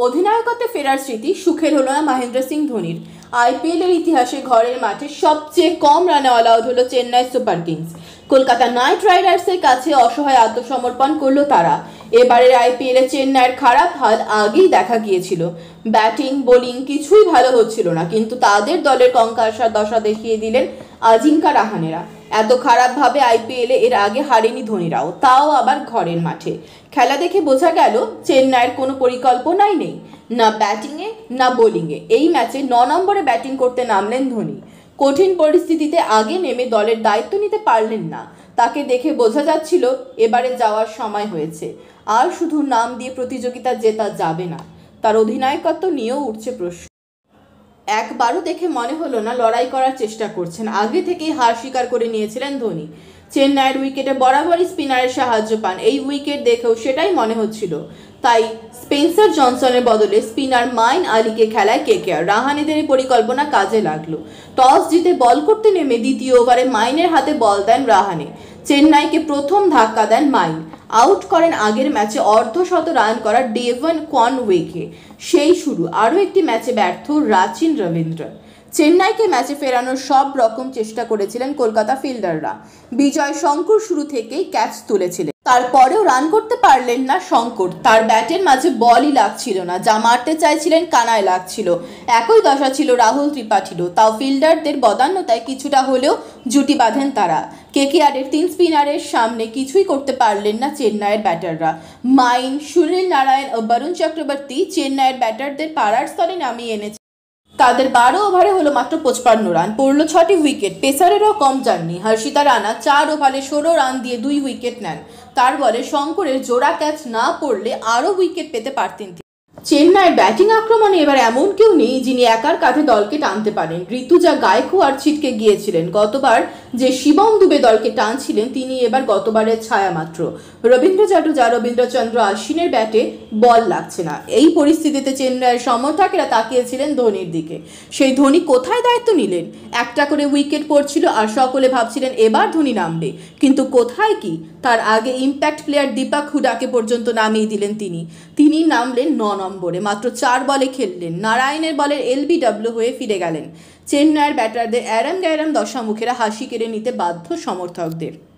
অধিনায়কত্বে ফেরার স্মৃতি সুখের হলো না মহেন্দ্র সিং ধোনির। আইপিএল এর ইতিহাসে ঘরের মাঠে সবচেয়ে কম রানে অল আউট হলো Chennai Super Kings. Kolkata Knight রাইডার্সের কাছে অসহায় আত্মসমর্পণ করলো তারা। এবারের আইপিএল এ চেন্নাইয়ের খারাপ হাল আগেই দেখা গিয়েছিল। ব্যাটিং বোলিং কিছুই ভালো হচ্ছিল না, কিন্তু তাদের দলের কঙ্কালসার দশা দেখিয়ে দিলেন আজিঙ্কা রাহানেরা। এত খারাপভাবে আইপিএলে এর আগে হারেনি ধোনিরাও, তাও আবার ঘরের মাঠে। খেলা দেখে বোঝা গেল চেন্নাইয়ের কোনো পরিকল্পনাই নেই, না ব্যাটিংয়ে না বোলিংয়ে। এই ম্যাচে 9 নম্বরে ব্যাটিং করতে নামলেন ধোনি। কঠিন পরিস্থিতিতে আগে নেমে দলের দায়িত্ব নিতে পারলেন না। তাকে দেখে বোঝা যাচ্ছিল এবারে যাওয়ার সময় হয়েছে। আর শুধু নাম দিয়ে প্রতিযোগিতা জেতা যাবে না, তার অধিনায়কত্ব নিয়েও উঠছে প্রশ্ন। একবারও দেখে মনে হলো না লড়াই করার চেষ্টা করছেন। আগে থেকেই হার স্বীকার করে নিয়েছিলেন ধোনি। চেন্নাইয়ের উইকেটে বরাবরই স্পিনারের সাহায্য পান, এই উইকেট দেখেও সেটাই মনে হচ্ছিল। তাই স্পেন্সার জনসনের বদলে স্পিনার মাইন আলীকে খেলায় কেকেআর। রাহানেদের এই পরিকল্পনা কাজে লাগলো। টস জিতে বল করতে নেমে দ্বিতীয় ওভারে মাইনের হাতে বল দেন রাহানে। চেন্নাইকে প্রথম ধাক্কা দেন মাইন। আউট করেন আগের ম্যাচে অর্ধশত রান করা ডেভন কনওয়েকে। সেই শুরু আরও একটি ম্যাচে ব্যর্থ রাচিন রবীন্দ্র। চেন্নাইকে ম্যাচে ফেরানোর সব রকম চেষ্টা করেছিলেন কলকাতা ফিল্ডাররা। বিজয় শঙ্কর শুরু থেকেই ক্যাচ তুলেছিলেন, তারপরেও রান করতে পারলেন না শঙ্কর। তার ব্যাটের মাঝে বলই লাগছিল না, যা মারতে চাইছিলেন কানায় লাগছিল। একই দশা ছিল রাহুল ত্রিপাঠীরও, তাও ফিল্ডারদের বদান্যতায় কিছুটা হলেও জুটি বাঁধেন তারা। কেকেআরের 3 স্পিনারের সামনে কিছুই করতে পারলেন না চেন্নাইয়ের ব্যাটাররা। মাইন, সুনীল নারায়ণ ও বরুণ চক্রবর্তী চেন্নাইয়ের ব্যাটারদের পাড়ার স্তরে নামিয়ে এনেছে। তাদের 12 ওভারে হলো মাত্র 55 রান, পড়ল 6টি উইকেট। পেসারেরও কম যাননি। হর্ষিতা রানা 4 ওভারে 16 রান দিয়ে 2 উইকেট নেন। তার বলে শঙ্করের জোড়া ক্যাচ না পড়লে আরও উইকেট পেতে পারতেন। চেন্নাইয়ের ব্যাটিং আক্রমণে এবার এমন কেউ নেই যিনি একার কাঁধে দলকে টানতে পারেন। ঋতুজা গায়কোয়াড় ছিটকে গিয়েছিলেন। গতবার যে শিবম দুবে দলকে টানছিলেন, তিনি এবার গতবারের ছায়া মাত্র। রবীন্দ্র জাডেজা, রবীন্দ্রচন্দ্র আশ্বিনের ব্যাটে বল লাগছে না। এই পরিস্থিতিতে চেন্নাইয়ের সমর্থকেরা তাকিয়েছিলেন ধোনির দিকে। সেই ধোনি কোথায় দায়িত্ব নিলেন? একটা করে উইকেট পড়ছিল আর সকলে ভাবছিলেন এবার ধোনি নামবে, কিন্তু কোথায় কি? তার আগে ইম্প্যাক্ট প্লেয়ার দীপক হুডাকে পর্যন্ত নামিয়ে দিলেন তিনি নামলেন 9 নম্বরে। মাত্র 4 বলে খেললেন। নারায়ণের বলের এলবিডব্লিউ হয়ে ফিরে গেলেন। চেন্নাইয়ের ব্যাটারদের অ্যারাম গ্যারাম দশামুখেরা হাসি কেড়ে নিতে বাধ্য সমর্থকদের।